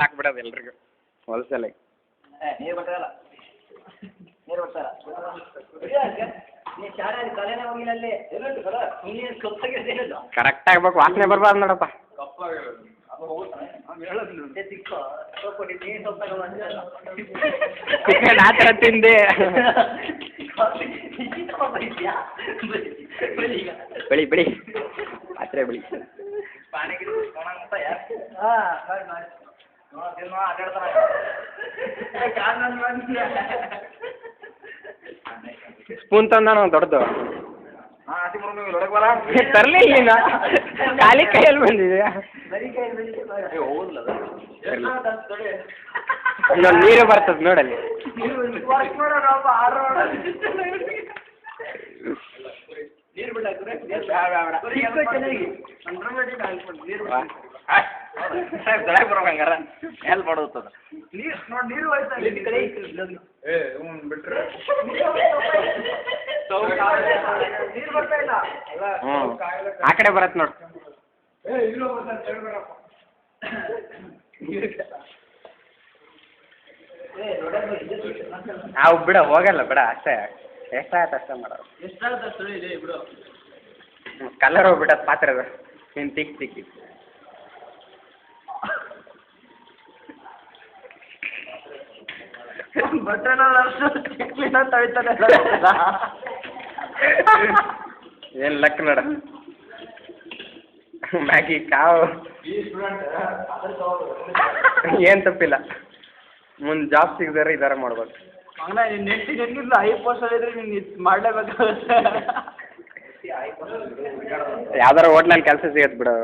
ಹಾಕ್ಬಿಡೋದು ಎಲ್ರಿಗೂ ಹೊಲಸಲ್ಲಿ. ನೀರು ಬರ್ತಾರಲ್ಲ ನೀರು ಬರ್ತಾರ ನೀ ಶಾಲೆ ಕಲೆನೇ ಹೋಗಿಲ್ಲ ಅಲ್ಲಿ ನೀನು ಕಪ್ಪಾಗಿರೋದು ಕರೆಕ್ಟ್ ಆಗ್ಬೇಕು, ವಾಸನೆ ಬರ್ಬಾರ್ದು ನೋಡಪ್ಪ. ಚಿಕನ್ ಆ ಥರ ತಿಂದೆ. ಬೆಳಿ ಬೆಳಿ ಆತ್ರೆ ಬೆಳಿ. ಸ್ಪೂನ್ ತಂದ ನಾವು ದೊಡ್ಡದು ತರಲೇ ಇಲ್ಲ, ಖಾಲಿ ಕೈಯಲ್ಲಿ ಬಂದಿದೆ. ಇನ್ನೊಂದು ನೀರು ಬರ್ತದೆ ನೋಡಲ್ಲಿ. ಬರ್ಬೇಕಂಗಾರ ಎಲ್ಲಿ ಬಡೋತದ ನೀರು ಬರ್ತಾ ಇಲ್ಲ ಆ ಕಡೆ ಬರತ್ತೆ ನೋಡು. ನಾವು ಬಿಡ ಹೋಗಲ್ಲ ಬಿಡ, ಅಷ್ಟೇ ಎಷ್ಟಾಗತ್ತೆ ಅಷ್ಟೇ ಮಾಡೋದು. ಕಲರ್ ಹೋಗ್ಬಿಟ್ಟದ ಪಾತ್ರದ ನೀನು ತಿಕ್ಕಿ ತಿಕ್ಕಿ. ಏನು ಲಕ್ ನೋಡ. ಮ್ಯಾಗಿ ಕಾವು ಏನು ತಪ್ಪಿಲ್ಲ, ಮುಂದೆ ಜಾಬ್ ಸಿಗದಾರೆ ಇದಾರ ಮಾಡ್ಬೇಕು. ನೆಟ್ಟಿಗೆ ಹೆಂಗಿಲ್ಲ ಹೈ ಪೋಸ್ಟ್ ಇದ್ರೆ ನೀನು ಮಾಡಲೇಬೇಕಾಗುತ್ತೆ. ಯಾವ್ದಾರ ಹೋಟ್ಲಲ್ಲಿ ಕೆಲಸ ಸಿಗತ್ತೆ ಬಿಡು.